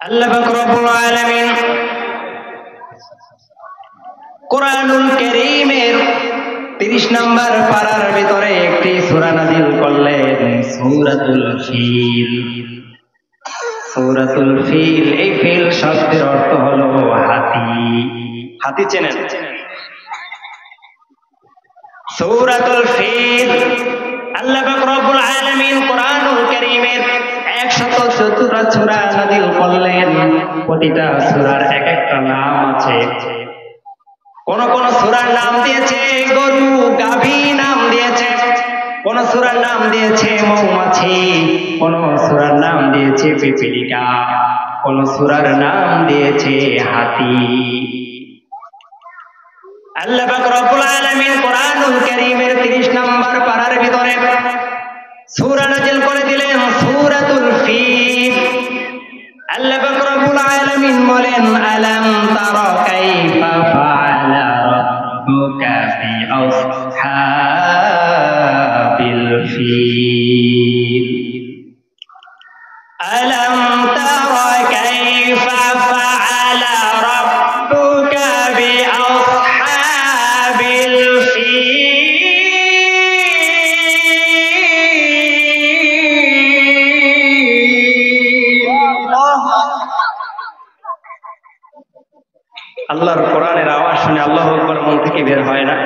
আল্লাহ পাক রব্বুল আলামিন কুরআনুল কারীমের 30 নম্বর পারার ভিতরে একটি সূরা নাযিল করলেন, সূরাতুল ফিল। সূরাতুল ফিল, এই ফিল শব্দের অর্থ হলো হাতি। হাতি চেনেন? সূরাতুল ফিল আল্লাহ পাক রব্বুল আলামিন কুরআনুল কারীমের 114টা সূরা নাযিল করলেন। প্রতিটা সূরার এক একটা নাম আছে। কোন কোন সূরার নাম দিয়েছে গরু, গাভী নাম দিয়েছে, কোন সূরার নাম দিয়েছে মৌমাছি, কোন সূরার নাম দিয়েছে পিপীলিকা, কোন সূরার নাম দিয়েছে হাতি। আল্লাহ পাক রব্বুল আলামিন কুরআনুল কারীমের 30 নম্বর পারার ভিতরে সূরা নাযিল করে দিলেন সূরাতুল ফিল। আল্লাহ পাক রব্বুল আলামিন বলেন, আলাম তারা কাইফা ফাআলা রাব্বুকা বিআসহাবিল ফিল। আলাম তারা কাইফা ফাআলা রাব্বুকা বিআসহাবিল ফিল। আল্লাহর কোরআনের আওয়াজ শুনে আল্লাহু আকবার মন থেকে বের হয় না?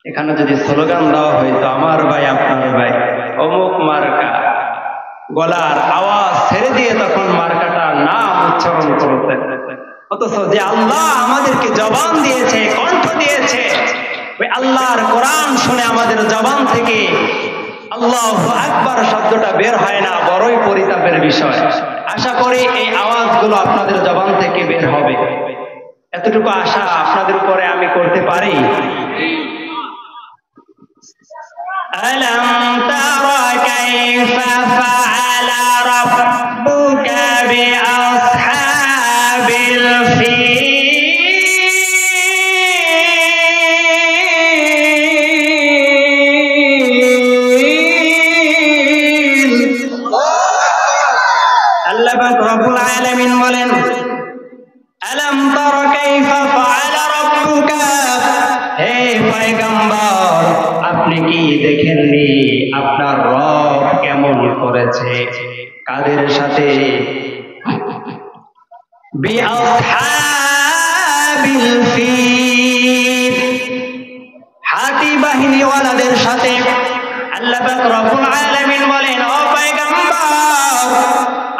এখানে যদি স্লোগান দেওয়া হইতো, আমার ভাই আপনার ভাই অমুক মার্কা, গলার আওয়াজ ছেড়ে দিয়ে তখন মার্কাটার নাম উচ্চারণ করতেন। অথচ যে আল্লাহ আমাদেরকে জবান দিয়েছে, কণ্ঠ দিয়েছে, ওই আল্লাহর কোরআন শুনে আমাদের জবান থেকে আল্লাহু আকবার শব্দটা বের হয় না, বড়ই পরিতাপের বিষয়। আশা করি এই আওয়াজগুলো আপনাদের জবান থেকে বের হবে, এতটুকু আশা আপনাদের উপরে আমি করতে পারি। আলাম তারা কাইফা ফাআলা রাব্বুকা বিআসহাবিল ফিল। আল্লাহ পাক রব্বুল আলামিন বলেন, আলাম তারা কাইফা ফাআলা রাব্বুকা, হে পয়গম্বর আপনি কি দেখেননি আপনার রব কেমন করেছে, কাদের সাথে? বিআসহাবিল ফিল, হাতি বাহিনীওয়ালাদের সাথে। আল্লাহ পাক রব্বুল আলামিন বলেন, ও পয়গম্বর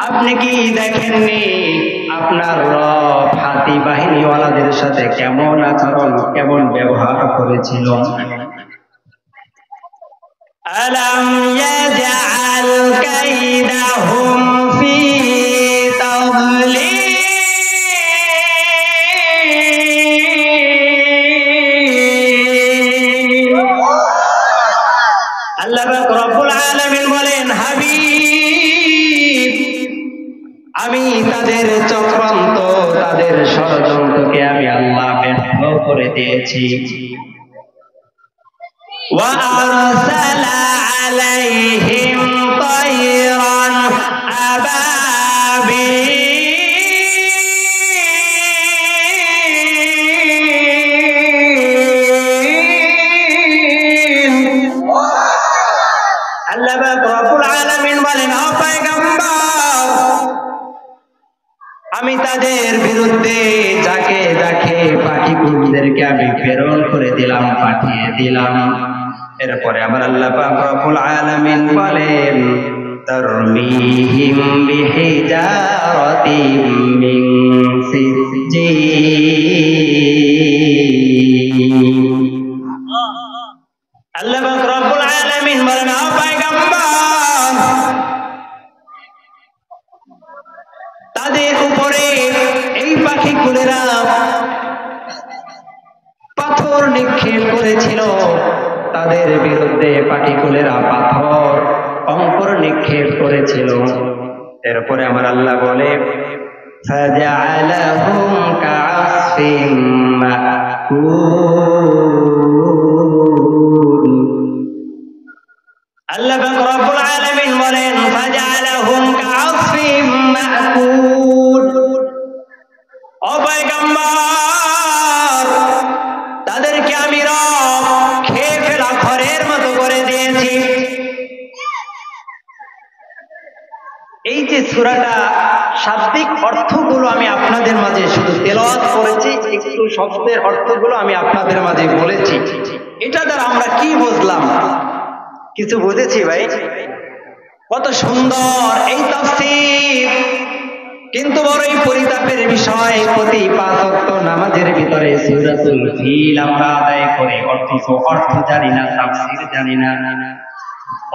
আপনি কি দেখেননি আপনার রব হাতি বাহিনীওয়ালাদের সাথে কেমন আচরণ, কেমন ব্যবহার করেছিল? আলাম ইয়াজআল কাইদাহুম ফি তাদলিল। আল্লাহ পাক রব্বুল আলামিন বলেন, হাবিব আমি তাদের চক্রান্ত, তাদের ষড়যন্ত্রকে আমি আল্লাহ ব্যর্থ করে দিয়েছি। ওয়া আরসালা আলাইহিম তায়রান আবাবিল। আল্লাহ পাক রব্বুল আলামিন বলেন, ও পয়গম্বর আমি তাদের বিরুদ্ধে যাকে যাকে পাখিকুলদেরকে আমি প্রেরণ করে দিলাম, পাঠিয়ে দিলাম। এরপরে আমার আল্লাহ পাক রব্বুল আলামিন বলেন, তারমিহিম বিহিজারাতিম মিন সিজ্জিল। আল্লাহ পাক রব্বুল আলামিন বলেন, ও পয়গম্বর তাদের উপরে এই পাখিকুলেরা পাথর নিক্ষেপ করেছিল, তাদের বিরুদ্ধে পাখিকুলেরা পাথর কঙ্কর নিক্ষেপ করেছিল। এরপরে আমার আল্লাহ বলে, ফাজআলাহুম কাআসফিম মাকুল। আল্লাহ পাক রব্বুল আলামিন বলেন ফাজআলাহুম কাআসফিম মাকুল। ও পয়গম্বর, তাদেরকে আমি রব খেয়ে ফেলা খড়ের মতো করে দিয়েছি। এই যে সূরাটা শাব্দিক অর্থগুলো আমি আপনাদের মাঝে শুধু তেলাওয়াত করেছি, একটু শব্দের অর্থগুলো আমি আপনাদের মাঝে বলেছি। এটা দ্বারা আমরা কি বুঝলাম? কিছু বুঝেছি ভাই? কত সুন্দর এই তাফসীর, কিন্তু বড়ই পরিতাপের বিষয় প্রতি ৫ ওয়াক্ত নামাজের ভিতরে সূরাতুল ফিল আমরা আদায় করি, অর্থ জানি না, তাফসীর জানি না।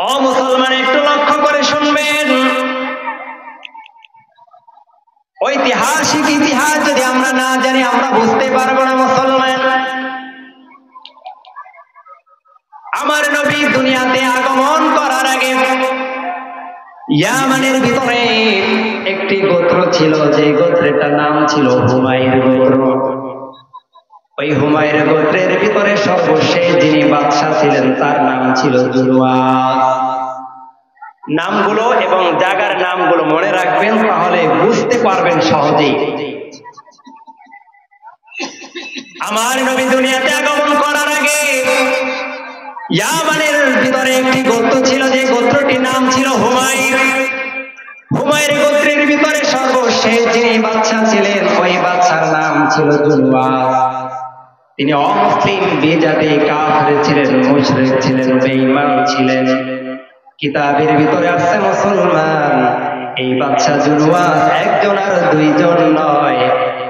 ও মুসলমান, একটু লক্ষ্য করে শুনবেন। ঐতিহাসিক ইতিহাস যদি আমরা না জানি আমরা বুঝতে পারবো না মুসলমান। আমার নবী দুনিয়াতে আগমন করার আগে ইয়ামানের ভিতরে একটি গোত্র ছিল, যে গোত্রের নাম ছিল হুমায়ুর গোত্র। ওই হুমায়ুর গোত্রের ভিতরে সর্বশেষ যিনি বাদশা ছিলেন তার নাম ছিল জুলওয়াস। নামগুলো এবং জায়গার নামগুলো মনে রাখবেন, তাহলে বুঝতে পারবেন সহজেই। আমার নবী দুনিয়াতে আগমন করার আগে ইয়ামানের ভিতরে একটি গোত্র ছিল, যে গোত্রটির নাম ছিল হুমায়ুর। হুমায়ুর গোত্রের ভিতরে সর্বশেষ যিনি বাদশা ছিলেন ওই বাদশার নাম ছিল জুলওয়াস। তিনি অমুসলিম, বেজাতি, কাফির ছিলেন, মুশরিক ছিলেন, বেঈমান ছিলেন। কিতাবের ভিতরে আছে মুসলমান, এই বাদশা জুলওয়াস একজন আর দুইজন নয়,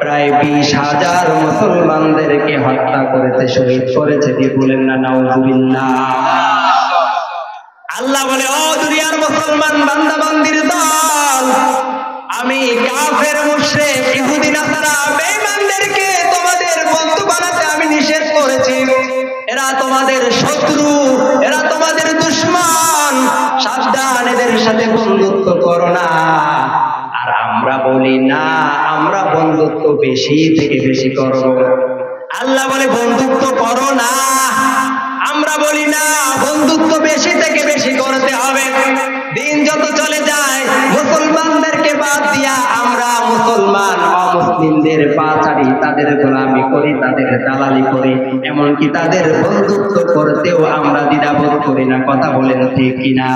প্রায় ২০,০০০ মুসলমানদেরকে হত্যা করেছে, শহীদ করেছে। কি বলেন না নাউজুবিল্লাহ? আল্লাহ বলে, ও দুনিয়ার মুসলমান বান্দা বান্দির দল, আমি কাফের, মুশরিক, ইহুদি, নাসারা, বেঈমানদেরকে তোমাদের বন্ধু বানাতে আমি নিষেধ করেছি। এরা তোমাদের শত্রু, এরা তোমাদের দুশমন, সাবধান, এদের সাথে বন্ধুত্ব করো না। আর আমরা বলি না, আমরা বন্ধুত্ব বেশি থেকে বেশি করব। আল্লাহ বলে বন্ধুত্ব করো না, আমরা বলি না বন্ধুত্ব বেশি থেকে বেশি করতে হবে। দিন যত চলে যায় মুসলমানদেরকে বাদ দিয়া আমরা মুসলমান অমুসলিমদের পা ছাড়ি, তাদের গোলামি করি, তাদের দালালি করি, এমনকি তাদের বন্ধুত্ব করতেও আমরা দ্বিধাবোধ করি না। কথা বলেন ঠিক কিনা?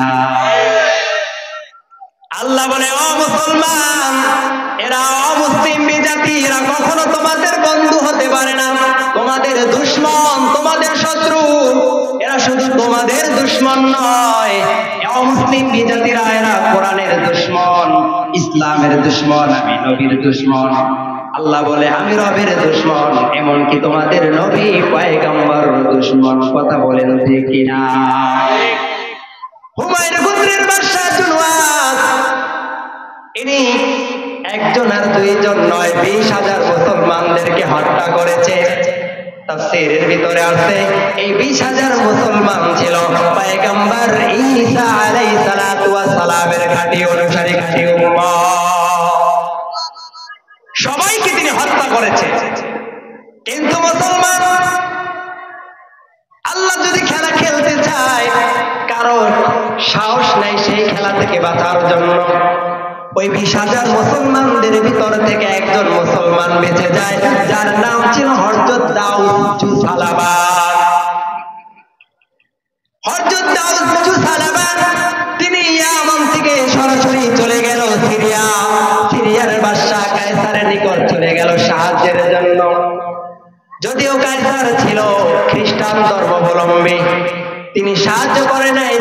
আল্লাহ বলে, ও মুসলমান, এরা অমুসলিম বিজাতি, এরা কখনো তোমাদের বন্ধু হতে পারে না, তোমাদের দুশমন, তোমাদের শত্রু। এরা শুধু তোমাদের দুশমন নয়, অমুসলিম বিজাতিরা এরা কোরআনের দুশমন, ইসলামের দুশমন, আমি নবীর দুশমন। আল্লাহ বলে, আমি রবের দুশমন, এমনকি তোমাদের নবী পয়গম্বর দুশমন। কথা বলেন ঠিক কিনা? হুমায়ুর গোত্রের বাদশা জুলওয়াস, ইনি একজন আর দুইজন নয়, ২০,০০০ মুসলমানদেরকে হত্যা করেছে। তাফসীরের ভিতরে আছে এই ২০,০০০ মুসলমান ছিল পয়গম্বর ঈসা আলাইহিস সালাতু ওয়াস সালামের খাঁটি অনুসারী, খাঁটি উম্মত। সবাইকে তিনি হত্যা করেছে। কিন্তু মুসলমান, আল্লাহ যদি খেলা খেলতে চায়, কারো সাহস নাই সেই খেলা থেকে বাঁচার জন্য। ওই ২০,০০০ মুসলমানদের ভিতর থেকে একজন মুসলমান বেঁচে যায়, যার নাম ছিল হযরত দাউদ জুসালাবান। হযরত দাউদ জুসালাবান তিনি ইয়ামান থেকে সরাসরি চলে গেল সিরিয়া, সিরিয়ার বাদশা কায়সারের নিকট চলে গেল সাহায্যের জন্য। যদিও কায়সার ছিল খ্রিস্টান ধর্মাবলম্বী, তিনি সাহায্য করে নাই,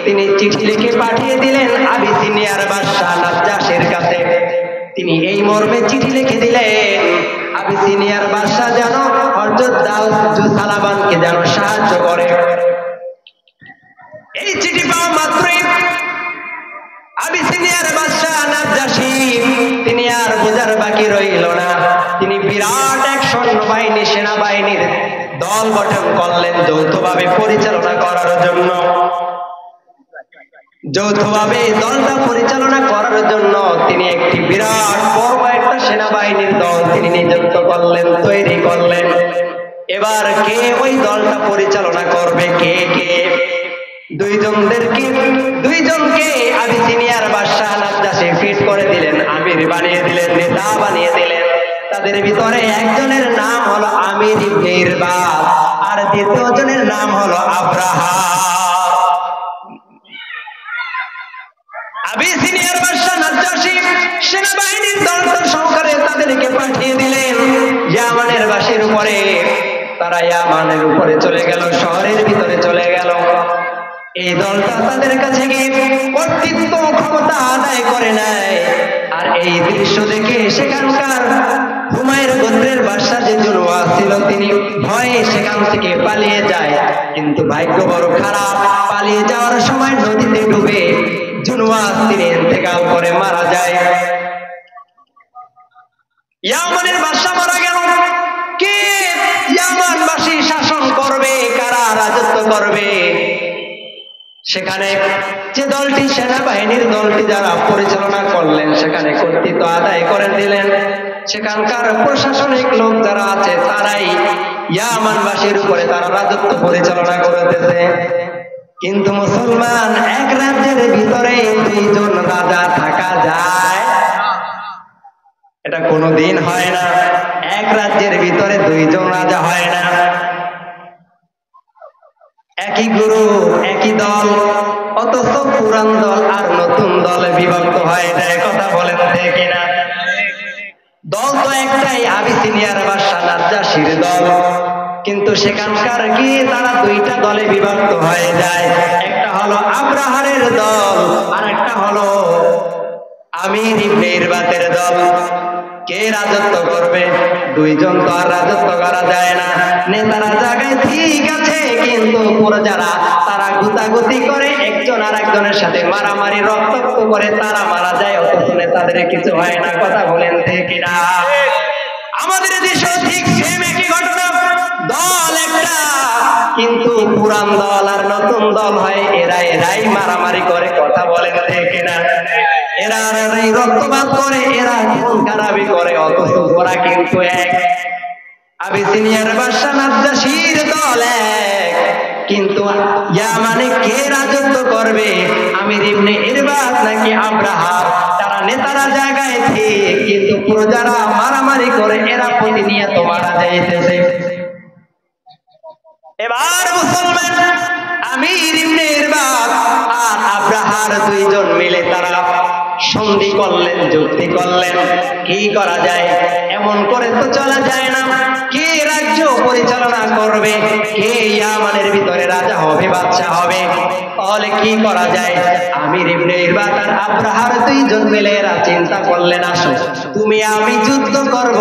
তিনি চিঠি লিখে পাঠিয়ে দিলেন আবিসিনিয়ার বাদশা নাজ্জাশের কাছে। তিনি এই মর্মে চিঠি লিখে দিলেন, আবিসিনিয়ার বাদশা যেন হযরত দাউদ জুসালাবানকে যেন সাহায্য করে। এই চিঠি পাওয়া মাত্রই আবিসিনিয়ার বাদশা নাজ্জাশী তিনি আর বোঝার বাকি রইল না, তিনি বিরাট এক সৈন্যবাহিনী, সেনাবাহিনীর দল গঠন করলেন যৌথভাবে পরিচালনা করার জন্য। যৌথভাবে দলটা পরিচালনা করার জন্য তিনি একটি বিরাট বড় একটা সেনাবাহিনীর দল তিনি নিযুক্ত করলেন, তৈরি করলেন। এবার কে ওই দলটা পরিচালনা করবে, কে কে? দুইজনকে আবিসিনিয়ার বাদশাহ নাজ্জাশী ফিট করে দিলেন, আমির বানিয়ে দিলেন, নেতা বানিয়ে দিলেন। তাদের ভিতরে একজনের নাম হলো আমির ইবনে ইরবাদ, আর দ্বিতীয় জনের নাম হলো আব্রাহা। আবিসিনিয়ার বাদশাহ নাজ্জাশী সেনাবাহিনীর দল সহকারে তাদেরকে পাঠিয়ে দিলেন ইয়ামানের বাসীর উপরে। তারা ইয়ামানের উপরে চলে গেল, শহরের ভিতরে চলে গেল। এই দলটা তাদের কাছে গিয়ে কর্তৃত্ব ক্ষমতা আদায় করে নেয়। আর এই দৃশ্য দেখে সেখানকার হুমায়ুন গোত্রের বাদশা যে জুনওয়াস ছিল, তিনি ভয়ে সেখান থেকে পালিয়ে যায়। কিন্তু ভাগ্য বড় খারাপ, পালিয়ে যাওয়ার সময় নদীতে ডুবে জুনওয়াস তিনি ইন্তেকাল করে মারা যায়। ইয়ামানের বাদশা মারা গেল। কে ইয়ামানবাসী শাসন করবে, কারা রাজত্ব করবে? সেখানে যে দলটি, সেনাবাহিনীর দলটি যারা পরিচালনা করলেন, সেখানে কর্তৃত্ব আদায় করে দিলেন। সেখানকার প্রশাসনিক লোক যারা আছে, তারাই ইয়ামানবাসীর উপরে তারা রাজত্ব পরিচালনা করতেছে। কিন্তু মুসলমান, এক রাজ্যের ভিতরে দুইজন রাজা থাকা যায়? এটা কোনোদিন হয় না। এক রাজ্যের ভিতরে দুইজন রাজা হয় না। একই গুরু, একই দল, অথচ পুরান দল আর নতুন দলে বিভক্ত হয় না। কথা বলেন ঠিক কিনা? দল তো একটাই, আবিসিনিয়ার বাদশা নাজ্জাশীর দল, কিন্তু সেখানকার গিয়ে তারা দুইটা দলে বিভক্ত হয়ে যায়। একটা হলো আব্রাহারের দল, আর একটা হলো আমির ইবনে ইরবাদের দল। কে রাজত্ব করবে? দুইজন তো আর রাজত্ব করা যায় না। নেতারা জায়গায় ঠিক আছে, কিন্তু প্রজারা তারা গুতাগুতি করে, একজন আর একজনের সাথে মারামারি রক্তাক্ত করে, তারা মারা যায়, অথচ নেতাদের কিছু হয় না। কথা বলেন ঠিক কিনা? আমাদের দেশে ঠিক সেম একই ঘটনা। দল একটা, কিন্তু পুরান দল আর নতুন দল হয়, এরাই মারামারি করে। কথা বলেন ঠিক কিনা? এরা রক্তপাত করে, এরা খুন খারাপি করে, অথচ ওরা কিন্তু এক। আবিসিনিয়ার বাদশা নাজ্জাশীর দল এক, কিন্তু ইয়ামানে কে রাজত্ব করবে? আমির ইবনে ইরবাদ নাকি আব্রাহা? তারা নেতারা জায়গায় ঠিক, কিন্তু প্রজারা মারামারি করে, এরা প্রতিনিয়ত মারা যাইতেছে। এবার মুসলমান, আমির ইবনে ইরবাদ আর আব্রাহার দুইজন মিলে তারা সন্ধি করলেন, যুক্তি করলেন। কি করা যায়? এমন করে তো চলা যায় না। কে রাজ্য পরিচালনা করবে? কে ইয়ামানের ভিতরে রাজা হবে, বাদশা হবে? তাহলে কি করা যায়? আমির ইবনে ইরবাদ আর আব্রাহার দুইজন মিলে এরা চিন্তা করলেন, আসো তুমি আমি যুদ্ধ করব,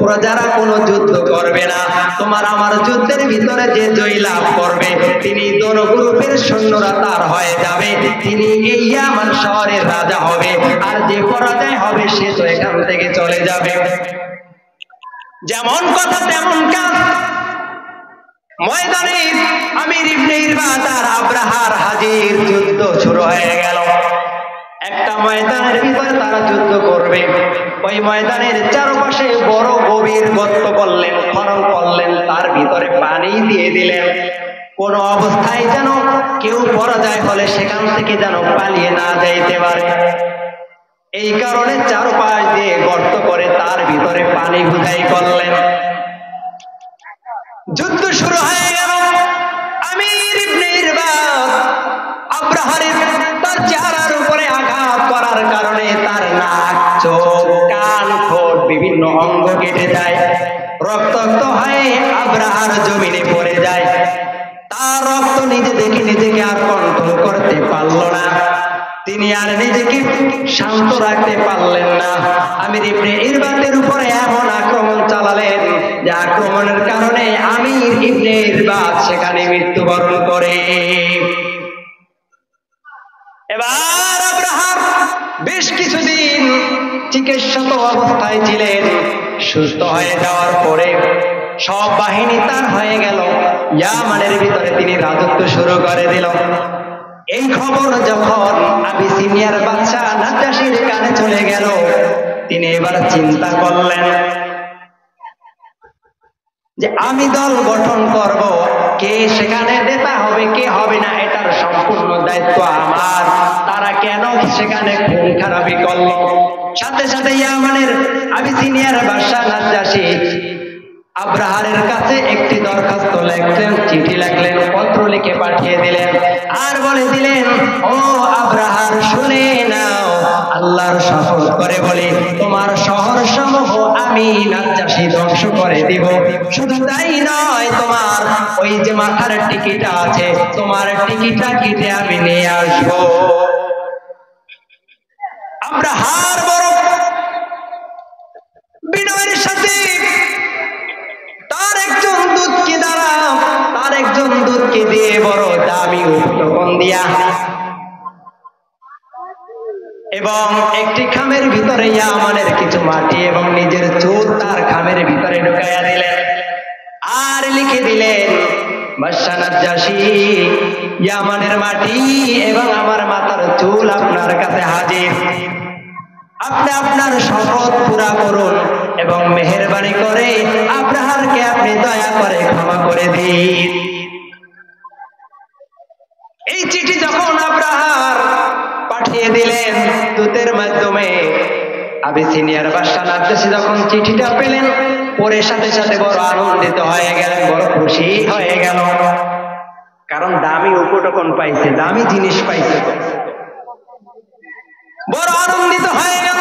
প্রজারা কোনো যুদ্ধ করবে না। তোমার আমার যুদ্ধের ভিতরে যে জয় লাভ করবে, তিনি দোনো গ্রুপের সৈন্যরা তার হয়ে যাবে, তিনি এই ইয়ামান শহরের রাজা হবে। আর যে পরাজয় হবে, সে তো এখান থেকে চলে যাবে। যেমন কথা তেমন কাজ। ময়দানে আমির ইবনে ইরবাদ আর আব্রাহার হাজির, যুদ্ধ শুরু হয়ে গেল। একটা ময়দানের ভিতরে তারা যুদ্ধ করবে। ওই ময়দানের চারপাশে বড় গভীর গর্ত করলেন, খনন করলেন, তার ভিতরে পানি দিয়ে দিলেন। কোন অবস্থায় যেন কেউ পরাজয় হলে সেখান থেকে যেন পালিয়ে না যাইতে পারে। এই কারণে চারপাশ দিয়ে গর্ত করে তার ভিতরে পানি বুঝাই করলেন। যুদ্ধ শুরু হয়ে গেল। আমির ইবনে ইরবাদ আব্রাহারের তার চেহারার উপরে আঘাত করার কারণে তার নাক, চোখ, কান, ঠোঁট বিভিন্ন অঙ্গ কেটে যায়, রক্তাক্ত হয়ে আব্রাহার জমিনে পড়ে যায়। তার রক্ত নিজে দেখে নিজেকে আর কন্ট্রোল করতে পারল না। তিনি আর নিজেকে শান্ত রাখতে পারলেন না। আমির ইবনে ইরবাদের উপরে এমন আক্রমণ চালালেন যে আক্রমণের কারণে আমির ইবনে ইরবাদ সেখানে মৃত্যুবরণ করে। এবার আব্রাহার বেশ কিছুদিন চিকিৎসিত অবস্থায় ছিলেন। সুস্থ হয়ে যাওয়ার পরে সব বাহিনী তার হয়ে গেল। ইয়ামানের ভিতরে তিনি রাজত্ব শুরু করে দিল। এই খবর যখন আবিসিনিয়ার বাদশা নাজ্জাশীর কানে চলে গেল, তিনি এবার চিন্তা করলেন যে আমি দল গঠন করব, কে সেখানে নেতা হবে কে হবে না এটার সম্পূর্ণ দায়িত্ব আমার। তারা কেন সেখানে খুন খারাপি করলো? সাথে সাথে ইয়ামানের আবিসিনিয়ার বাদশা নাজ্জাশী আব্রাহারের কাছে একটি দরখাস্ত লিখলেন, চিঠি লিখলেন, পত্র লিখে পাঠিয়ে দিলেন, আর বলে দিলেন, ও আব্রাহার শুনে নাও, আল্লাহর শপথ করে বলি তোমার শহর সমূহ আমি নাজ্জাশী ধ্বংস করে দিব। শুধু তাই নয়, তোমার ওই যে মাথার টিকিটা আছে, তোমার টিকিটা কেটে আমি নিয়ে আসবো। আব্রাহার বড় বিনয়ের সাথে তার একজন দূতকে দিয়ে বড় দামি উপটকন দিয়া এবং একটি খামের ভিতরে ইয়ামানের কিছু মাটি এবং নিজের চুল তার খামের ভিতরে ঢুকাইয়া দিলেন, আর লিখে দিলেন, বাদশা নাজ্জাশী, ইয়ামানের মাটি এবং আমার মাথার চুল আপনার কাছে হাজির। আপনি আপনার শপথ পুরা করুন এবং মেহেরবানি করে আব্রাহারকে আপনি দয়া করে ক্ষমা করে দিন। এই চিঠি যখন আব্রাহার পাঠিয়ে দিলেন দূতের মাধ্যমে, আবিসিনিয়ার বাদশা নাজ্জাশী যখন চিঠিটা পেলেন, পরে সাথে সাথে বড় আনন্দিত হয়ে গেলেন, বড় খুশি হয়ে গেল, কারণ দামি উপটকন পাইছে, দামি জিনিস পাইছে, বড় আনন্দিত হয়ে গেল।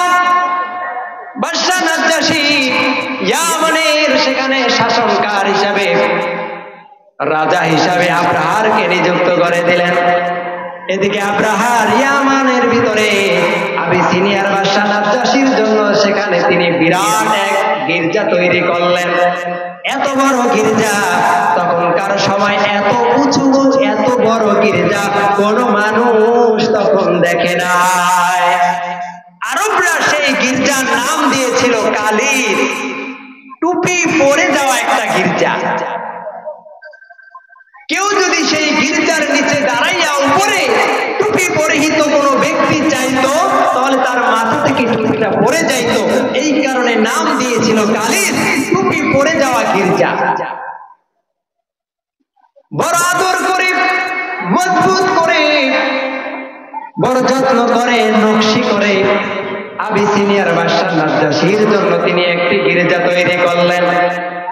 বাদশা নাজ্জাশী ইয়ামানের সেখানে শাসনকার হিসাবে, রাজা হিসাবে আব্রাহারকে নিযুক্ত করে দিলেন। এদিকে আব্রাহার ইয়ামানের ভিতরে আবিসিনিয়ার বাদশা নাজ্জাশীর জন্য সেখানে তিনি বিরাট এক গির্জা তৈরি করলেন। এত বড় গির্জা, তখনকার সময় এত উঁচু এত বড় গির্জা কোন মানুষ তখন দেখে নাই। আরবরা সেই গির্জার নাম দিয়েছিল কালির, টুপি পরে যাওয়া একটা গির্জা। কেউ যদি সেই গির্জার নিচে দাঁড়াইয়া উপরে টুপি পরিহিত কোনো ব্যক্তি চাইতো, তাহলে তার মাথা থেকে টুপিটা পরে যাইত। এই কারণে নাম দিয়েছিল কালির, টুপি পরে যাওয়া গির্জা। বড় আদর করে, মজবুত করে, বড় যত্ন করে, নকশি করে আবিসিনিয়ার বাদশা নাজ্জাশীর জন্য তিনি একটি গির্জা তৈরি করলেন।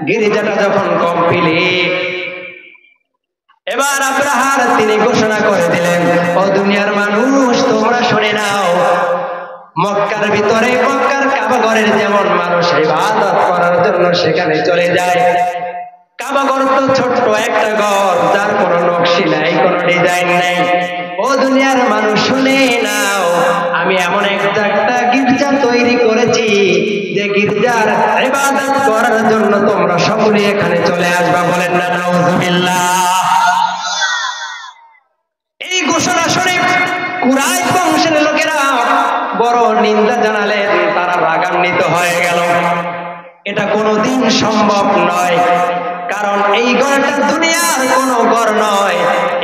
গির্জাটা যখন কমপ্লিট, এবার আব্রাহার তিনি ঘোষণা করে দিলেন, ও দুনিয়ার মানুষ, তোমরা শুনে নাও, মক্কার ভিতরে মক্কার কাবা ঘরের যেমন মানুষ ইবাদত করার জন্য সেখানে চলে যায়, কাবা ঘর তো ছোট্ট একটা ঘর, যার কোনো নকশি নাই, কোনো ডিজাইন নাই। ও দুনিয়ার মানুষ শুনে নাও, আমি এমন একটা গির্জা তৈরি করেছি যে গির্জার ইবাদত করার জন্য তোমরা সকলে এখানে চলে আসবা। বলেন না নাউযুবিল্লাহ। এই ঘোষণা শুনে কুরাইশ বংশের লোকেরা বড় নিন্দা জানালেন, তারা রাগান্বিত হয়ে গেল। এটা কোনোদিন সম্ভব নয়, কারণ এই গড়টা দুনিয়ার কোনো গড় নয়,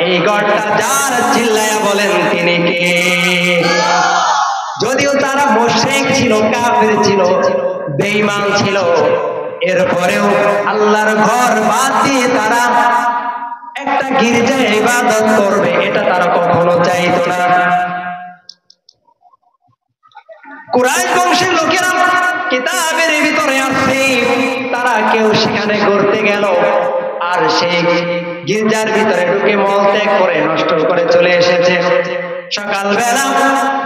এই গড়টা যার, চিল্লায়া বলেন তিনি কে? যদিও তারা মুশরিক ছিল, কাফের ছিল, বেঈমান ছিল, এরপরেও আল্লাহর ঘর বাদ দিয়ে তারা একটা গির্জায় ইবাদত করবে, এটা তারা কখনো চাইতো না। কুরাইশ বংশের লোকেরা কিতাবের ভিতরে আছে, তারা কেউ সেখানে ঘুরতে গেল, আর সেই গির্জার ভিতরে ঢুকে মলত্যাগ করে নষ্ট করে চলে এসেছে। সকালবেলা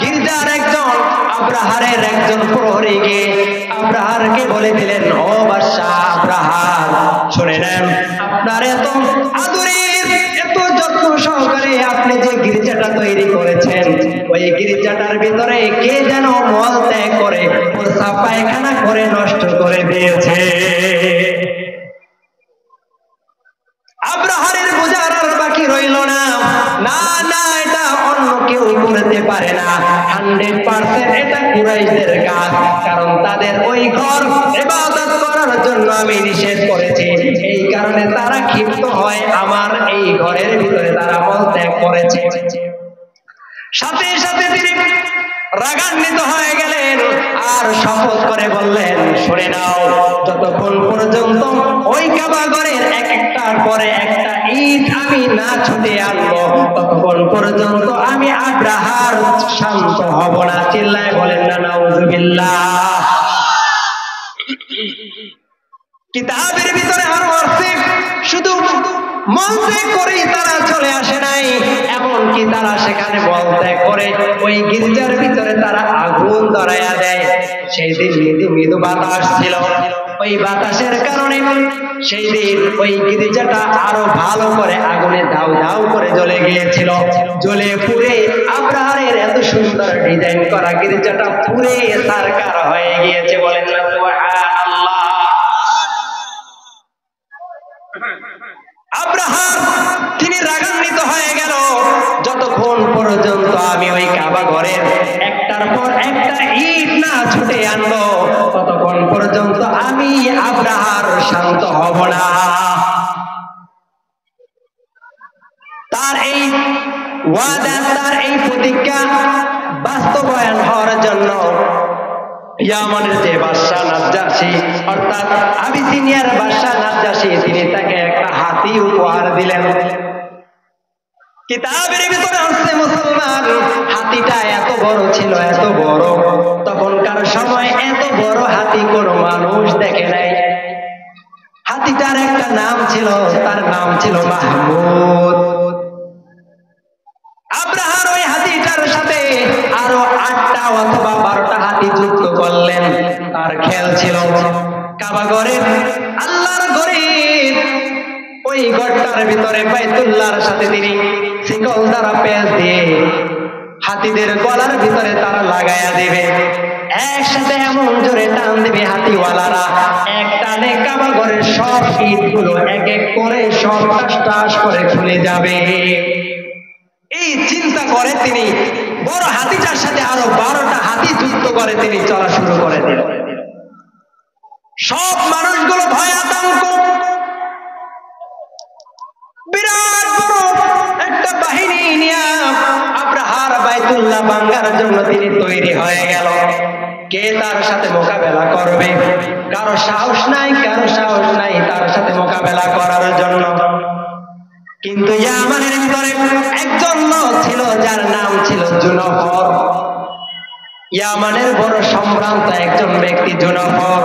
গির্জার আব্রাহারের একজন প্রহরী গিয়ে আব্রাহারকে বলে দিলেন, ও বাদশা আব্রাহার, শুনে নেন, আপনার এত আদরের, এত যত্ন সহকারে আপনি যে গির্জাটা তৈরি করেছেন, ওই গির্জাটার ভিতরে কে যেন মল ত্যাগ করে, প্রস্রাব পায়খানা করে নষ্ট করে দিয়েছে। আব্রাহারের বোঝার আর বাকি রইল না, না না, এটা অন্য কেউ করতে পারে না, 100% এটা কুরাইশদের কাজ, কারণ তাদের ওই ঘর ইবাদত করার জন্য আমি নিষেধ করেছি। এই কারণে তারা ক্ষিপ্ত হয়, আমার এই ঘরের ভিতরে তারা মল ত্যাগ করেছে। সাথে সাথে তিনি রাগান্বিত হয়ে গেলেন আর শপথ করে বললেন, শুনে নাও, যতক্ষণ পর্যন্ত ওই কাবা ঘরের এক একটার পরে একটা ইট আমি না ছুটে আনবো ততক্ষণ পর্যন্ত আমি আব্রাহার শান্ত হব না। চিল্লায় বলেন না নাউজুবিল্লাহ। কিতাবের ভিতরে আরো আছে, শুধু মন ত্যাগ করেই তারা চলে আসে নাই, এমনকি তারা সেখানে মন ত্যাগ করে ওই গির্জার ভিতরে তারা আগুন ধরাইয়া দেয়। সেই দিন মৃদু মৃদু বাতাস ছিল, ওই বাতাসের কারণে সেই দিন ওই গির্জাটা আরো ভালো করে আগুনে দাউ দাউ করে জ্বলে গিয়েছিল। জ্বলে পুড়ে আব্রাহারের এত সুন্দর ডিজাইন করা গির্জাটা পুড়ে সারকার হয়ে গিয়েছে। বলেন না সুবহানাল্লাহ। আব্রাহাম তিনি রাগান্বিত হয়ে গেল, যতক্ষণ পর্যন্ত আমি ওই কাবা ঘরের একটার পর একটা ইট না ছুটে আনবো ততক্ষণ পর্যন্ত আমি আব্রাহার শান্ত হব না। তার এই ওয়াদা, তার এই প্রতিজ্ঞা বাস্তবায়ন হওয়ার জন্য ইয়ামানের যে বাদশা নাজ্জাশী, অর্থাৎ আবিসিনিয়ার বাদশা নাজ্জাশী, তিনি তাকে একটা হাতি উপহার দিলেন। কিতাবের ভিতরে আছে মুসলমান, হাতিটা এত বড় ছিল, এত বড়, তখনকার সময় এত বড় হাতি কোনো মানুষ দেখে নাই। হাতিটার একটা নাম ছিল, তার নাম ছিল মাহমুদ। আব্রাহার ওই হাতিটার সাথে আরো 8টা অথবা 12টা হাতি যুক্ত করলেন। তার খেয়াল ছিল কাবা ঘরের আল্লাহর ঘরের ওই ঘরটার ভিতরে বাইতুল্লাহর সাথে তিনি শিকল দ্বারা পেঁচ দিয়ে হাতিদের গলার ভিতরে তারা লাগাইয়া দেবে। একসাথে এমন জোরে টান দেবে হাতিওয়ালারা, এক টানে কাবা ঘরের সব ইটগুলো এক এক করে সব টাস টাস করে খুলে যাবে। এই চিন্তা করে তিনি বড় হাতিটার সাথে আরো 12টা হাতি যুক্ত করে তিনি চলা শুরু করে দিল। সব মানুষগুলো ভয় আতঙ্ক, বিরাট বড় একটা বাহিনী নিয়ে আব্রাহার বাইতুল্লাহ ভাঙার জন্য তিনি তৈরি হয়ে গেল। কে তার সাথে মোকাবেলা করবে? কারো সাহস নাই, কারো সাহস নাই তার সাথে মোকাবেলা করার জন্য। কিন্তু ইয়ামানের ভিতরে একজন লোক ছিল যার নাম ছিল জুনফর। ইয়ামানের বড় সম্ভ্রান্ত একজন ব্যক্তি জুনফর,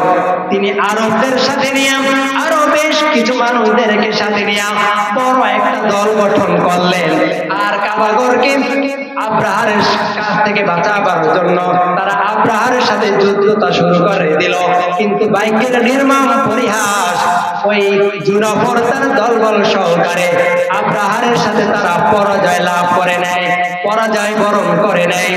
তিনি আরবদের সাথে নিয়ে আরো বেশ কিছু মানুষদেরকে সাথে নিয়ে বড় একটা দল গঠন করলেন। আর কাবাগরকে আব্রাহারের কাছ থেকে বাঁচাবার জন্য তারা আব্রাহারের সাথে যুদ্ধটা শুরু করে দিল। কিন্তু ভাগ্যের নির্মম পরিহাস, ওই জুনফর তার দলবল সহকারে আব্রাহারের সাথে তারা পরাজয় লাভ করে নেয়, পরাজয় বরণ করে নেয়।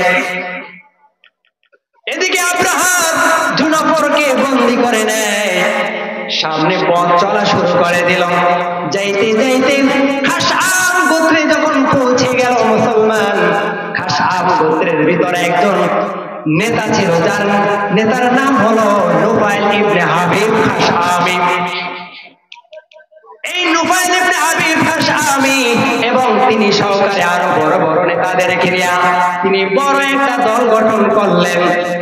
এদিকে আব্রাহার জুনফরকে বন্দী করে নেয়, সামনে পথ চলা শুরু করে দিল। যাইতে যাইতে খাসআম গোত্রে যখন পৌঁছে গেল মুসলমান, খাসআম গোত্রের ভিতরে একজন নেতা ছিল, যার নেতার নাম হলো নুফাইল ইবনে হাবিব খাসআমি। এই নুফাইল ইবনে হাবিব খাসআমি এবং তিনি সহকারে আরো বড় বড় নেতাদেরকে নিয়ে তিনি বড় একটা দল গঠন করলেন,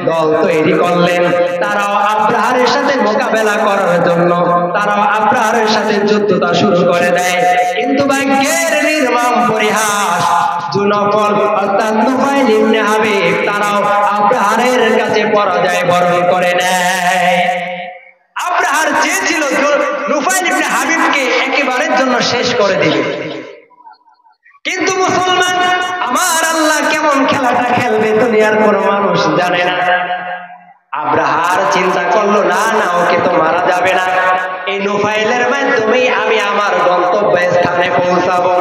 দল তৈরি করলেন। তারাও আব্রাহারের সাথে মোকাবেলা করার জন্য তারাও আব্রাহারের সাথে যুদ্ধটা শুরু করে দেয়। কিন্তু ভাগ্যের নির্মম পরিহাস, জুনফর অর্থাৎ নুফাইল ইবনে হাবিব তারাও আব্রাহারের কাছে পরাজয় বরণ করে নেয়। আব্রাহার চেয়েছিল নুফাইল ইবনে হাবিবকে একেবারের জন্য শেষ করে দিবে, কিন্তু মুসলমান আমার আল্লাহ কেমন খেলাটা খেলবে দুনিয়ার কোনো মানুষ জানে না। আব্রাহার চিন্তা করলো, না না, ওকে তো মারা যাবে না, এই নুফাইলের মাধ্যমেই আমি আমার গন্তব্য স্থানে পৌঁছাবো,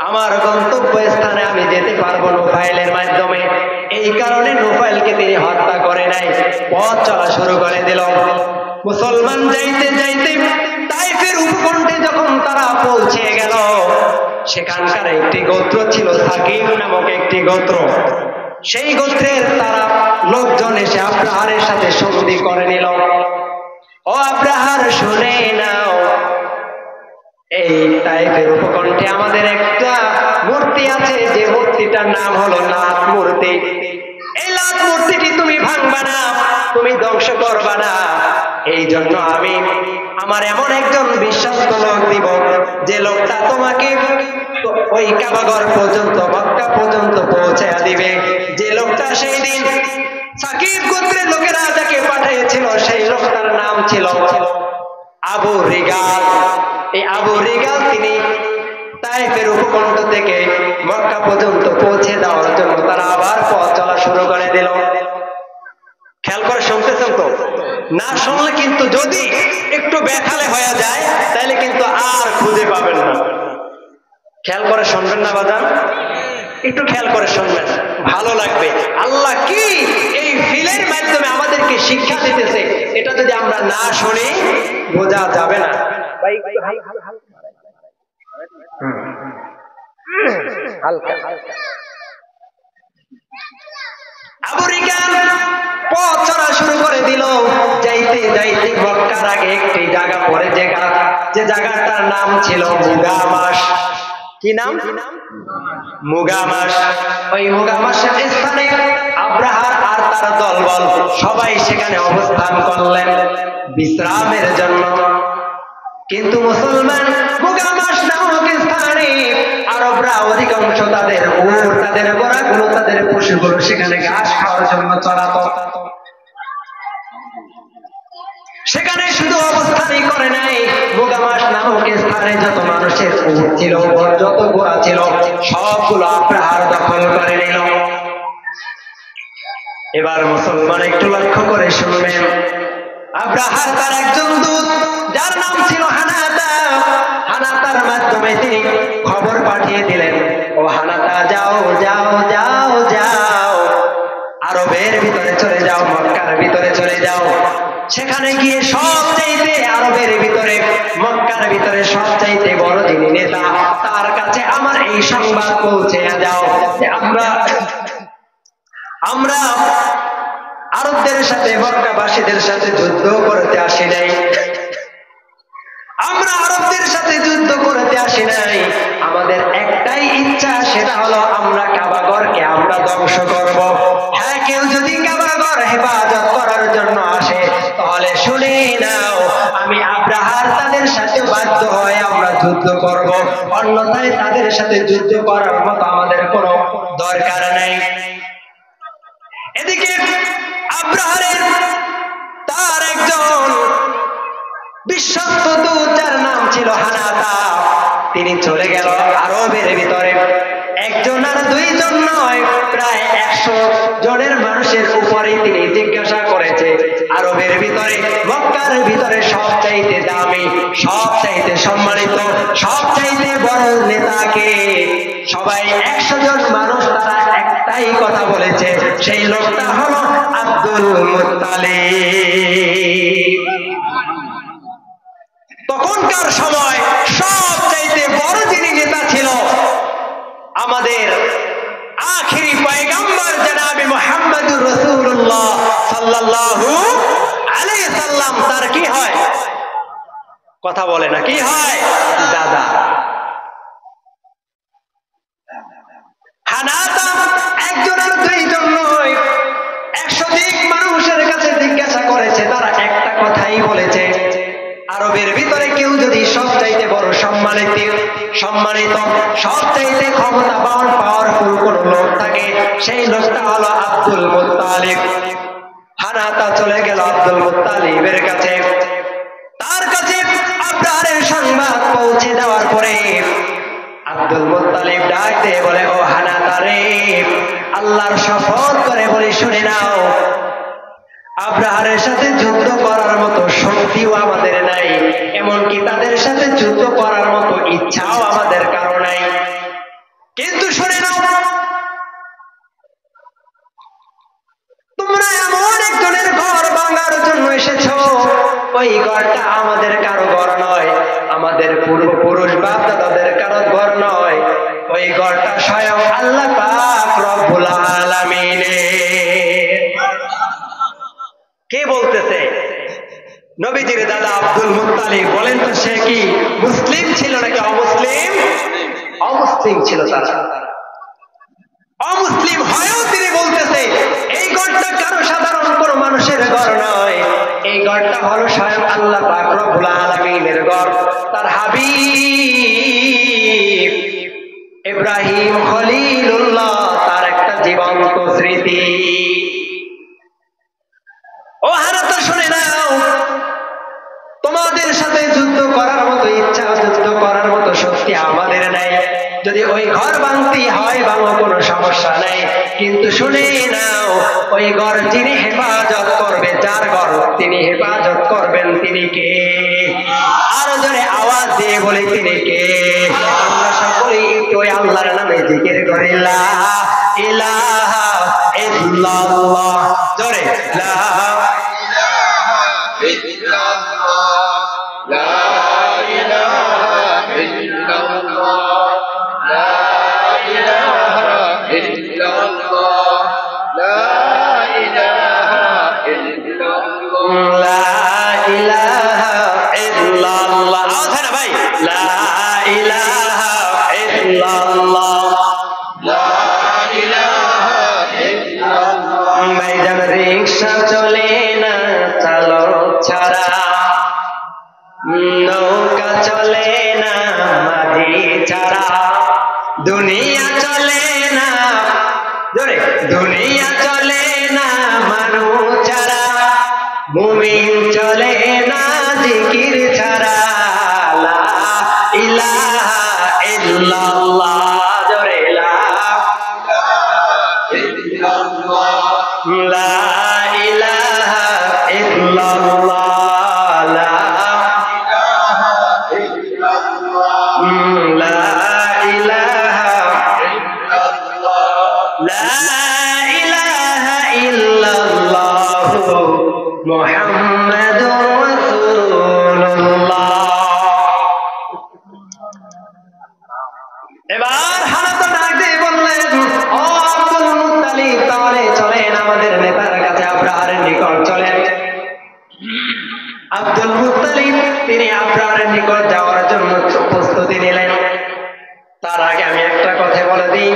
আমার গন্তব্য স্থানে আমি যেতে পারবো নুফাইলের মাধ্যমে। এই কারণে নুফাইলকে তিনি হত্যা করে নাই, পথ চলা শুরু করে দিল। মুসলমান যাইতে যাইতে তাইফের উপকণ্ঠে যখন তারা পৌঁছে গেল, সেখানকার একটি গোত্র ছিল সাকিব নামক একটি গোত্র। সেই গোত্রের তারা লোকজন এসে আব্রাহারের সাথে সন্ধি করে নিল। ও আব্রাহার, শুনে নাও, এই তাইফের উপকণ্ঠে আমাদের একটা মূর্তি আছে, যে মূর্তিটার নাম হলো নাথ মূর্তি। এই লাত মূর্তিটি তুমি ভাঙবা না, তুমি ধ্বংস করবা না। এই জন্য আমি আমার এমন একজন বিশ্বস্ত লোক দিব, যে লোকটা তোমাকে ওই কাবাঘর পর্যন্ত, মক্কা পর্যন্ত পৌঁছায়া দিবে। যে লোকটা সেই দিন সাকিব গোত্রের লোকেরা যাকে পাঠিয়েছিল, সেই লোকটার নাম ছিল আবু রিগাল। এই আবু রিগাল তিনি তায়েফের উপকণ্ঠ থেকে মক্কা পর্যন্ত পৌঁছে দেওয়ার জন্য তারা আবার পথ চলা শুরু করে দিল। খেয়াল করে শুনতেছেন তো? না শুনলে কিন্তু যদি একটু বেখালে হয়ে যায় তাহলে কিন্তু আর খুঁজে পাবেন না। খেয়াল করে শুনবেন না বাজান? একটু খেয়াল করে শুনবেন, ভালো লাগবে। আল্লাহ কি এই ফিলের মাধ্যমে আমাদেরকে শিক্ষা দিতেছে, এটা যদি আমরা না শুনি বোঝা যাবে না। আবু রিগাল পথ চলা শুরু করে দিল। যাইতে যাইতে মক্কার আগে একটি জায়গা পড়ে, যে জায়গাটার নাম ছিল মুগামাস। কি নাম? মুগামাস। ওই মুগামাসের স্থানে আব্রাহার আর তার দলবল সবাই সেখানে অবস্থান করলেন বিশ্রামের জন্য। কিন্তু মুসলমান মুগামাস নামক স্থানে আরবরা অধিকাংশ তাদের উট, তাদের ঘোড়াগুলো, তাদের পশুগুলো সেখানে ঘাস খাওয়ার জন্য চড়াতো। সেখানে শুধু অবস্থানই করে নাই, মুগামাস নামক স্থানে যত মানুষের উট ছিল, যত ঘোড়া ছিল, সবগুলো আব্রাহার দখল করে নিল। এবার মুসলমান একটু লক্ষ্য করে শুনবেন, আব্রাহার তার একজন দূত যার নাম ছিল হানাতা, হানাতার মাধ্যমে তিনি খবর পাঠিয়ে দিলেন, ও হানাতা যাও যাও যাও যাও, আরবের ভিতরে চলে যাও, মক্কার ভিতরে চলে যাও। সেখানে গিয়ে সবচাইতে আরবের ভিতরে, মক্কার ভিতরে সবচাইতে বড় যিনি নেতা, তার কাছে আমার এই সংবাদ পৌঁছে যাও যে আমরা আরবদের সাথে, মক্কাবাসীদের সাথে যুদ্ধ করতে আসি নাই, আমরা আরবদের সাথে যুদ্ধ করতে আসি নাই। আমাদের একটাই ইচ্ছা, সেটা হলো আমরা কাবাঘরকে আমরা ধ্বংস করব। হ্যাঁ, কেউ যদি কাবাঘর হেফাজত করার জন্য আসে তাহলে শুনে নাও, আমি আব্রাহার তাদের সাথে বাধ্য হয়ে আমরা যুদ্ধ করব, অন্যথায় তাদের সাথে যুদ্ধ করার মতো আমাদের কোনো দরকার নেই। এদিকে আব্রাহারের তার একজন বিশ্বস্ত দূত যার নাম ছিল হানাতা, তিনি চলে গেল আরবের ভিতরে। একজন আর দুইজন নয়, প্রায় 100 জনের মানুষের উপরে তিনি জিজ্ঞাসা করেছে, আরবের ভিতরে, মক্কার ভিতরে সবচাইতে দামি, সবচাইতে সম্মানিত, সবচাইতে বড় নেতাকে? সবাই 100 জন মানুষ তারা একটাই কথা বলেছে, সেই লোকটা হলো আব্দুল মুত্তালিব। তখনকার সময় সবচাইতে বড় যিনি নেতা ছিল, আমাদের আখিরি পয়গম্বর জনাবে মুহাম্মদুর রাসূলুল্লাহ সাল্লাল্লাহু আলাইহি সাল্লাম, তার কি হয়? কথা বলে না, কি হয়? দাদা। হানাতা একজন আর দুইজন নয়, 100 মানুষের কাছে জিজ্ঞাসা করেছে, তারা একটা কথাই বলেছে, আরবের ভিতরে কেউ যদি সবচাইতে বড় সম্মানিত, সবচাইতে ক্ষমতাবান, পাওয়ারফুল কোন লোক থাকে, সেই লোকটা হলো আব্দুল মুত্তালিব। হানাতা চলে গেল আব্দুল মুত্তালিবের কাছে। তার কাছে আব্রাহারের সংবাদ পৌঁছে দেওয়ার পরে আব্দুল মুত্তালিব ডাক দিয়ে বলে, ও হানাতা রে, আল্লাহর শপথ করে বলি শুনে নাও, আব্রাহারের সাথে যুদ্ধ করার মতো শক্তিও আমাদের নাই, এমনকি তাদের সাথে যুদ্ধ করার মতো ইচ্ছাও আমাদের কারো নাই। কিন্তু শুনে নাও, তোমরা এমন একজনের ঘর ভাঙার জন্য এসেছো, ওই ঘরটা আমাদের কারো ঘর নয়, আমাদের পূর্বপুরুষ বাপ দাদাদের কারো ঘর নয়, ওই ঘরটা স্বয়ং আল্লাহ পাক রব্বুল আলামিনের। কে বলতেছে? নবীজির দাদা আব্দুল মুত্তালিব। বলেন তো সে কি মুসলিম ছিল নাকি অমুসলিম? অমুসলিম ছিল। তারা অমুসলিম হয়েও তিনি বলতেছে ঘরটা কারো সাধারণ কোনো মানুষের ঘর নয়, এই ঘরটা হলো স্বয়ং আল্লাহ পাক রব্বুল আলামিনের ঘর। তার হাবিব ইব্রাহিম খলিলুল্লাহ তার একটা জীবন্ত স্মৃতি। ও হারাতা শুনে নাও, তোমাদের সাথে যুদ্ধ করার মতো ইচ্ছা, যুদ্ধ করার মতো শক্তি আমাদের নাই। যদি ওই ঘর ভাঙতে হয় ভাঙো, কোনো সমস্যা নাই, কিন্তু শুনে নাও ওই ঘর যিনি হেফাজত করবে, যার ঘর তিনি হেফাজত করবেন, তিনি কে? আরো জোরে আওয়াজ দিয়ে বলি তিনি কে? আমরা সকলেই একটু ওই আল্লাহর নামে জিকির করি, লা ইলাহা ইল্লাল্লাহ। জোরে লা রিক্সা চলে না চালক ছাড়া, নৌকা চলে না মাঝি ছাড়া, দুনিয়া চলে না, জোরে, দুনিয়া চলে না মানুষ ছাড়া, মুমিন চলে না জিকির ছাড়া, লা ইলাহা ইল্লাল্লাহ। জোরে লা ইলাহা ইল্লাল্লাহ, লা ইলাহা ইল্লাল্লাহু মুহাম্মাদুর রাসূলুল্লাহ। এবার হানাতো ডাক দিয়ে বললেন, ও আব্দুল মুত্তালিব, তাহলে চলেন আমাদের নেতার কাছে, আব্রাহারের নিকট চলেন। আব্দুল মুত্তালিব তিনি আব্রাহারের নিকট যাওয়ার জন্য প্রস্তুতি নিলেন। তার আগে আমি একটা কথা বলে দিই,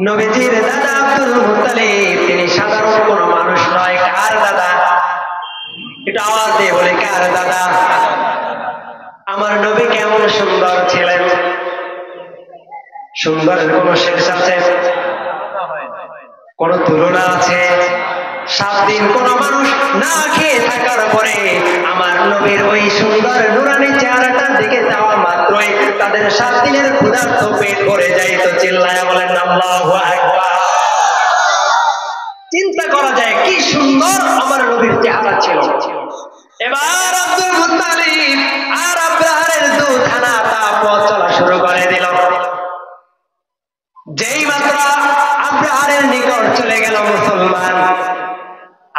নবীজির দাদা আব্দুল মুত্তালিব তিনি সাধারণ কোনো মানুষ নয়। কার দাদা? একটু আওয়াজ দিয়ে বলে, কার দাদা? আমার নবী কেমন সুন্দর ছিলেন, সুন্দরের কোন শেষ আছে? কোন তুলনা আছে? 7 দিন কোন মানুষ না খেয়ে থাকার পরে আমার নবীর ওই সুন্দর নুরানি চেহারাটার দিকে যাওয়া মাত্রই তাদের 7 দিনের ক্ষুধার্ত পেট ভরে যাইত। চিল্লায়া বলেন আল্লাহু আকবার। চিন্তা করা যায় কি সুন্দর আমার নবীর চেহারা ছিল। এবার আব্দুল মুত্তালিব আর আব্রাহারের দুখানা তা পথ চলা শুরু করে দিল। যেই মাত্র আব্রাহারের নিকট চলে গেল মুসলমান,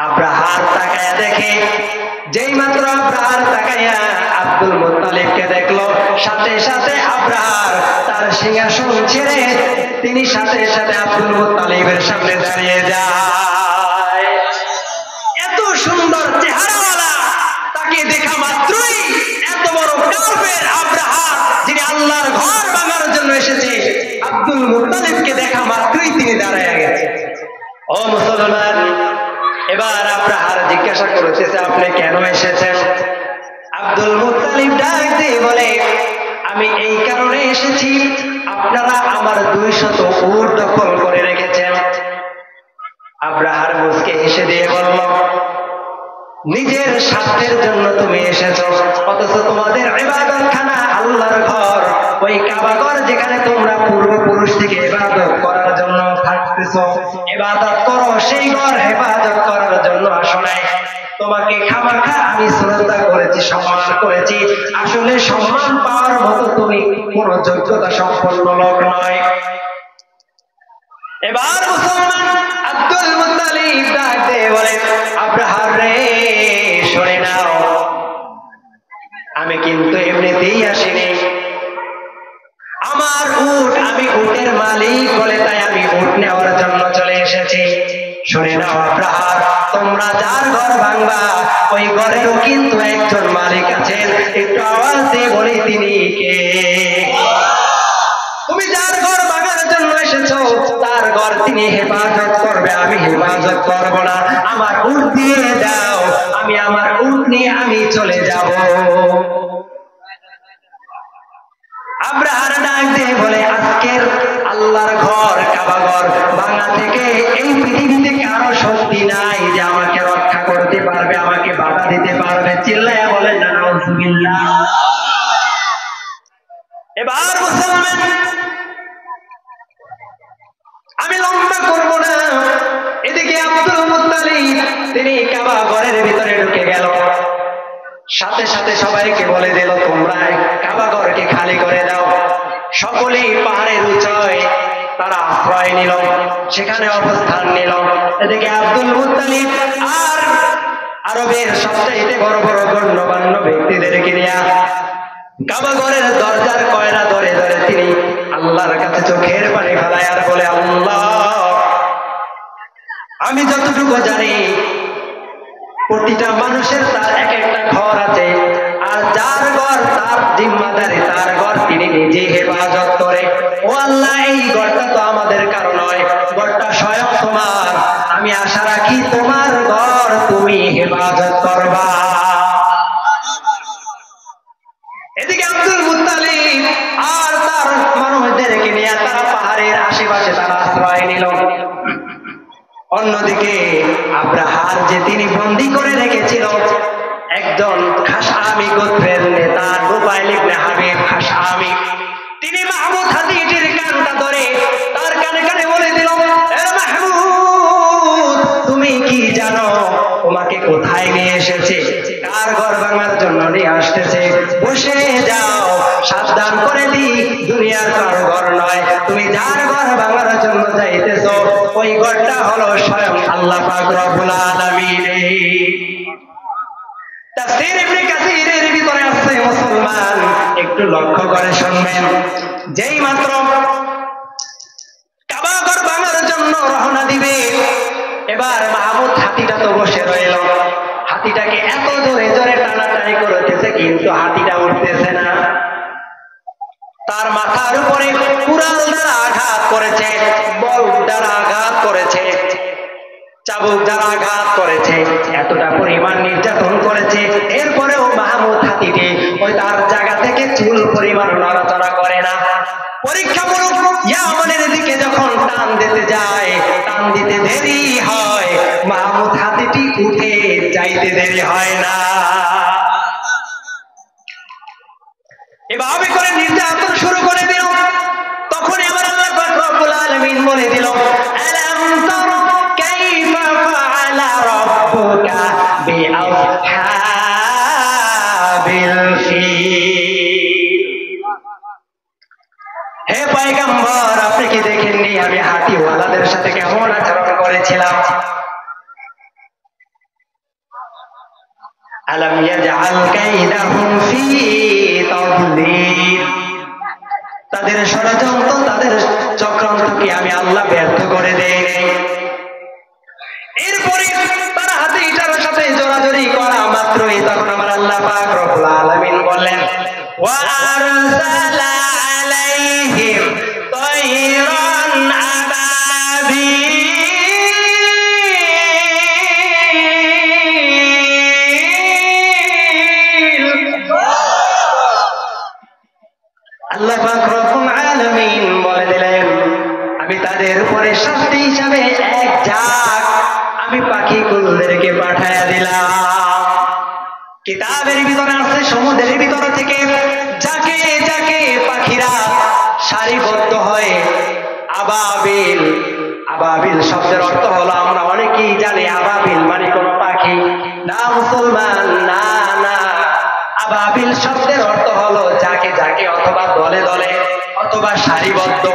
আব্রাহার তাকায়া দেখে, যেই মাত্র আব্রাহার তাকায়া আব্দুল মুত্তালিবকে দেখলো, সাথে সাথে আব্রাহার তার সিংহাসন ছেড়ে তিনি সাথে সাথে আব্দুল মুত্তালিবের সামনে দাঁড়িয়ে যায়। এত সুন্দর চেহারাওয়ালা, তাকে দেখা মাত্রই এত বড় কাফের আব্রাহার, যিনি আল্লাহর ঘর ভাঙার জন্য এসেছে, আব্দুল মুত্তালিবকে দেখা মাত্রই তিনি দাঁড়ায় গেছে। ও মুসলমান, এবার আব্রাহার জিজ্ঞাসা করতেছে, আপনি কেন এসেছেন? আব্দুল মুত্তালিব ডাক দিয়ে বলে, আমি এই কারণে এসেছি, আপনারা আমার 200 উট দখল করে রেখেছেন। আব্রাহার মুসকে হেসে দিয়ে বলল, নিজের স্বার্থের জন্য তুমি এসেছো, অথচ তোমাদের ইবাদতখানা আল্লাহর ঘর, ওই কাবা ঘর যেখানে তোমরা পূর্বপুরুষ থেকে ইবাদত করার জন্য থাকতেছো, ইবাদত করো, সেই ঘর হেফাজত করার জন্য আসো নাই। তোমাকে খামাখা আমি শ্রদ্ধা করেছি, সম্মান করেছি, আসলে সম্মান পাওয়ার মতো তুমি কোন যোগ্যতা সম্পন্ন লোক নয়। এবার মুসলমান আব্দুল মুত্তালিব ডাক দিয়ে বলে, আব্রাহার রে, শুনে নাও, আমি কিন্তু এমনিতেই আসিনি, আমার উট, আমি উটের মালিক বলে তাই আমি উট নেওয়ার জন্য চলে এসেছি। শুনে নাও আব্রাহার, তোমরা যার ঘর ভাঙবা ওই ঘরেরও কিন্তু একজন মালিক আছেন। একটু আওয়াজ দিয়ে বলি, তিনি কে? তুমি যার ঘর ভাঙার জন্য এসেছো তার ঘর তিনি হেফাজত করবে, আমি হেফাজত করব না। আমার উট দিয়ে দাও, আমি আমার উট নিয়ে আমি চলে যাব। আব্রাহার ডাক দিয়ে বলে, আজকের আল্লাহর ঘর কাবা ঘর ভাঙা থেকে এই পৃথিবীতে কারো শক্তি নাই যে আমাকে রক্ষা করতে পারবে, আমাকে বাধা দিতে পারবে। চিল্লায়া বলেন না নাউজুবিল্লাহ। এবার মুসলমান, আমি লম্বা করব না, এদিকে আব্দুল মুত্তালিব তিনি কাবা ঘরের ভিতরে ঢুকে গেল। সাথে সাথে সবাইকে বলে দিল, তোমরা কাবা ঘরকে খালি করে দাও। সকলেই পাহাড়ের উঁচায় তারা আশ্রয় নিল, সেখানে অবস্থান নিল। এদিকে আব্দুল মুত্তালিব আর আরবের সবচাইতে বড় বড় গণ্যমান্য ব্যক্তিদেরকে নিয়ে কাবা ঘরের দরজার কয়লা ধরে ধরে তিনি আল্লাহর কাছে চোখের পানি ফেলায় আর বলে, আল্লাহ, আমি যতটুকু জানি প্রতিটা মানুষের তার এক একটা ঘর আছে, আর যার ঘর তার জিম্মাদারি, তার ঘর তিনি নিজে হেফাজত করে। ও আল্লাহ, এই ঘরটা তো আমাদের কারো নয়, ঘরটা স্বয়ং তোমার। আমি আশা রাখি তোমার ঘর তুমি হেফাজত করবা। এদিকে আব্দুল মুত্তালিব আর তার মানুষদেরকে নিয়ে তারা পাহাড়ের আশেপাশে তারা আশ্রয় নিল। অন্যদিকে আব্রাহার যে তিনি বন্দী করে রেখেছিল একজন খাসআমি গোত্রের নেতা নুবাইল ইবনে হাবিব খাসআমি, তিনি মাহমুদ হাতিটির কানটা ধরে তার কানে কানে বলে দিল, এ মাহমুদ, তুমি কি জানো তোমাকে কোথায় নিয়ে এসেছে, কার ঘর ভাঙার জন্য নিয়ে আসতেছে? বসে যাও, সাবধান করে দি, দুনিয়ার কারো ঘর নয়, তুমি যার ঘর ভাঙার জন্য যাইতেছো ওই ঘরটা হলো স্বয়ং আল্লাহ পাক রব্বুল আলামিন। তাফসীর ইবনে কাসীরের ভিতরে আছে মুসলমান, একটু লক্ষ্য করে শুনবেন। যেই মাত্র কাবা ঘর ভাঙার জন্য রওনা দিবে, এবার মাহমুদ হাতিটা তো বসে রইল, হাতিটাকে এত জোরে জোরে টানাটানি করতেছে কিন্তু হাতিটা উঠতেছে না। তার মাথার উপরে কুড়াল দ্বারা আঘাত করেছে, বল দ্বারা আঘাত করেছে, চাবুক দ্বারা আঘাত করেছে, এতটা পরিমাণ নির্যাতন করেছে। এরপরেও মাহমুদ হাতিটি ওই তার জায়গা থেকে চুল পরিমাণ নড়াচড়া করে না। পরীক্ষামূলক ইয়ামানের দিকে যখন টান দিতে যায়, টান দিতে দেরি হয়, মাহমুদ হাতিটি উঠে যাইতে দেরি হয় না। এভাবে করে নির্যাতন শুরু করে দিল। তখন আমার আল্লাহ পাক রব্বুল আলামিন বলে দিল, আলাম তারা কাইফা ফাআলা রাব্বুকা বিআসহাবিল ফিল। হে পয়গম্বর, আপনি কি দেখেননি আমি হাতিওয়ালাদের সাথে কেমন আচরণ করেছিলাম? আলাম ইয়াজআল কাইদাহুম ফি তাদলিল। তাদের ষড়যন্ত্র, তাদের চক্রান্ত কি আমি আল্লাহ ব্যর্থ করে দেই নাই? এরপরে তারা হাতিটার সাথে জোরাজোরি করা মাত্রই তখন আমার আল্লাহ পাক রব্বুল আলামিন বললেন, ওয়া আরসালা আলাইহিম তায়রান আবাবিল। আল্লাহ পাক রব্বুল আলামিন বলে দিলেন, আমি তাদের উপরে শাস্তি হিসাবে এক ঝাঁক আমি পাখি কুলদেরকে পাঠায়া দিলাম। কিতাবের ভিতরে আছে সমুদ্রের ভিতর থেকে যাকে যাকে পাখিরা সারিবদ্ধ হয়ে আবাবিল, আবাবিল শব্দের অর্থ হলো, আমরা অনেকেই জানি আবাবিল মানে কোন পাখি না মুসলমান, না না, আবাবিল শব্দের অর্থ হলো যাকে যাকে অথবা দলে দলে অথবা সারিবদ্ধ।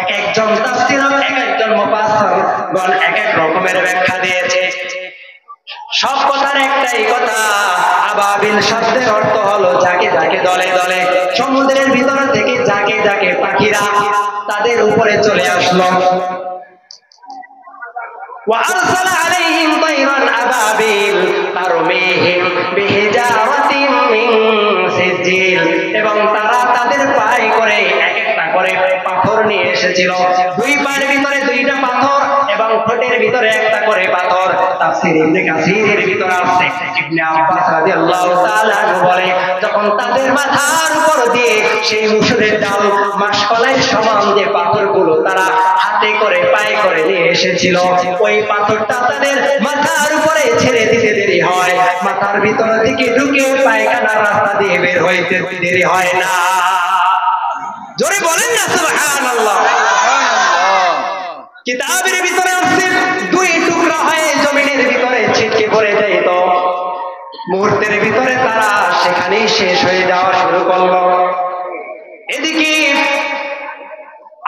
এক একজন তাফসীরক, এক একজন মুফাসসিরগণ এক এক রকমের ব্যাখ্যা দিয়েছে। সব কথার একটাই কথা, আবাবিল শব্দের অর্থ হলো যাকে যাকে দলে দলে সমুদ্রের ভিতর থেকে যাকে যাকে পাখিরা তাদের উপরে চলে আসলো। وأرسل عليهم طيرا أبابيل ترميهم بحجارة من سجيل। এবং তারা তাদের পায়ে করে এক একটা করে পাথর নিয়ে এসে এসেছিল। দুই পায়ের ভিতরে দুইটা পাথর এবং ঠোঁটের ভিতরে একটা করে পাথর। তাফসীর ইবনে কাসীরের ভিতরে আছে, ইবনে আব্বাস রাদিয়াল্লাহু তাআলা আনহু বলে, যখন তাদের মাথার উপর দিয়ে সেই মুসুরের ডাল মাসকলাইয়ের সমান যে পাথরগুলো তারা হাতে করে পায়ে করে নিয়ে এসেছিল, ওই পাথরটা তাদের মাথার উপরে ছেড়ে দিতে দেরি হয়, মাথার ভিতর থেকে ঢুকে পায়খানার রাস্তা দিয়ে বের হইতে দেরি হয় না। জোরে বলেন না সুবহানাল্লাহ। কিতাবের ভিতরে আছে দুই টুকরা হয়ে জমিনের ভিতরে ছিটকে পড়ে যাইত, মুহূর্তের ভিতরে তারা সেখানেই শেষ হয়ে যাওয়া শুরু করলো। এদিকে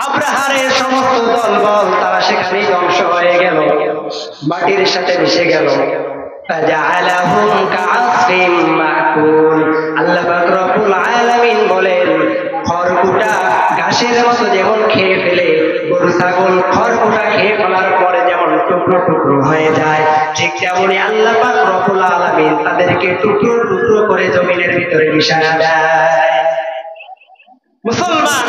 আব্রাহারের সমস্ত দলবল তারা সেখানেই ধ্বংস হয়ে গেল, মাটির সাথে মিশে গেল। ফাজআলাহুম কাআসফিন মাকুল। আল্লাহ পাক রব্বুল আলামিন বলেন, খড়কুটা ঘাসের মতো যেমন খেয়ে ফেলে, গরু ছাগল খড়কুটা খেয়ে ফেলার পরে যেমন টুকরো টুকরো হয়ে যায়, ঠিক তেমনি আল্লাহ পাক রব্বুল আলামিন তাদেরকে টুকরো টুকরো করে জমিনের ভিতরে মিশায়া দেয়। মুসলমান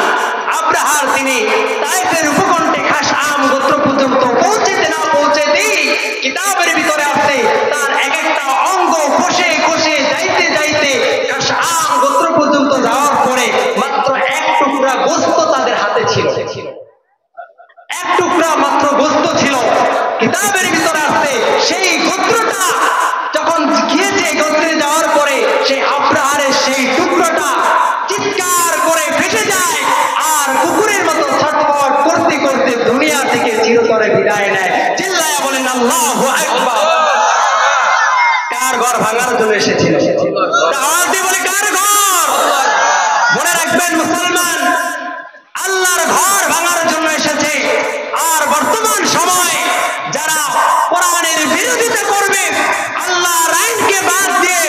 আব্রাহার তিনি তায়েফের উপকণ্ঠে খাস আম গোত্র পর্যন্ত পৌঁছেতে না পৌঁছেতেই কিতাবের ভিতরে আছে তার এক একটা অঙ্গ খসে খসে যাইতে যাইতে খাস আম গোত্র পর্যন্ত যাওয়ার পরে মাত্র এক টুকরা গোস্ত তাদের হাতে ছিল, এক টুকরা মাত্র গোস্ত ছিল। কিতাবের ভিতরে আছে সেই গোত্রটা যখন গিয়েছে, গোত্রে যাওয়ার পরে সেই আব্রাহারের সেই টুকরোটা চিৎকার করে ফেটে যায় আর কুকুরের মতো ছটফট করতে করতে দুনিয়া থেকে চিরতরে বিদায় নেয়। চিল্লায়া বলেন আল্লাহু আকবার। কার ঘর ভাঙার জন্য এসেছিল? আওয়াজ দিয়ে বলে কার ঘর? মনে রাখবেন মুসলমান, আল্লাহর ঘর ভাঙার জন্য এসেছে। আর বর্তমান সময় যারা কোরআনের বিরোধিতা করবে, আল্লাহর আইনকে বাদ দিয়ে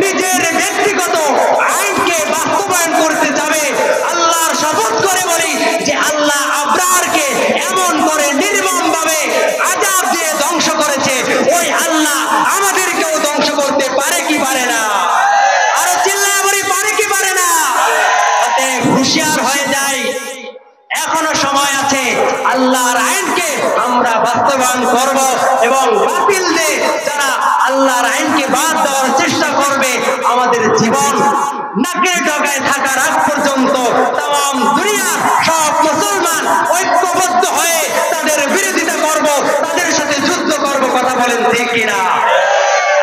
নিজের ব্যক্তিগত আইনকে বাস্তবায়ন করতে যাবে, আল্লাহর শপথ করে বলি যে আল্লাহ আব্রাহারকে এমন করে নির্মম ভাবে আযাব দিয়ে ধ্বংস করেছে, ওই আল্লাহ আমাদেরকেও ধ্বংস করতে পারে কি পারে না? আরো চিল্লায় বলি পারে কি পারে না? অতএব হুঁশিয়ার হয়ে যায়, এখনো সময় আছে। আল্লাহর আইনকে আমরা বাস্তবায়ন করব এবং বাতিলদের যারা আল্লাহর আইনকে বাদ দেওয়ার চেষ্টা করবে, আমাদের জীবন নাকের ডগায় থাকার আগ পর্যন্ত তাম দুনিয়া সব মুসলমান ঐক্যবদ্ধ হয়ে তাদের বিরোধিতা করব, তাদের সাথে যুদ্ধ করব। কথা বলেন ঠিক কিনা?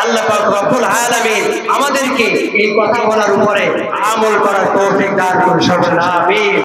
আল্লাহ পাক রব্বুল আলামিন আমাদেরকে এই কথা বলার উপরে আমল করার তৌফিক দান করুন। সকলে আমিন।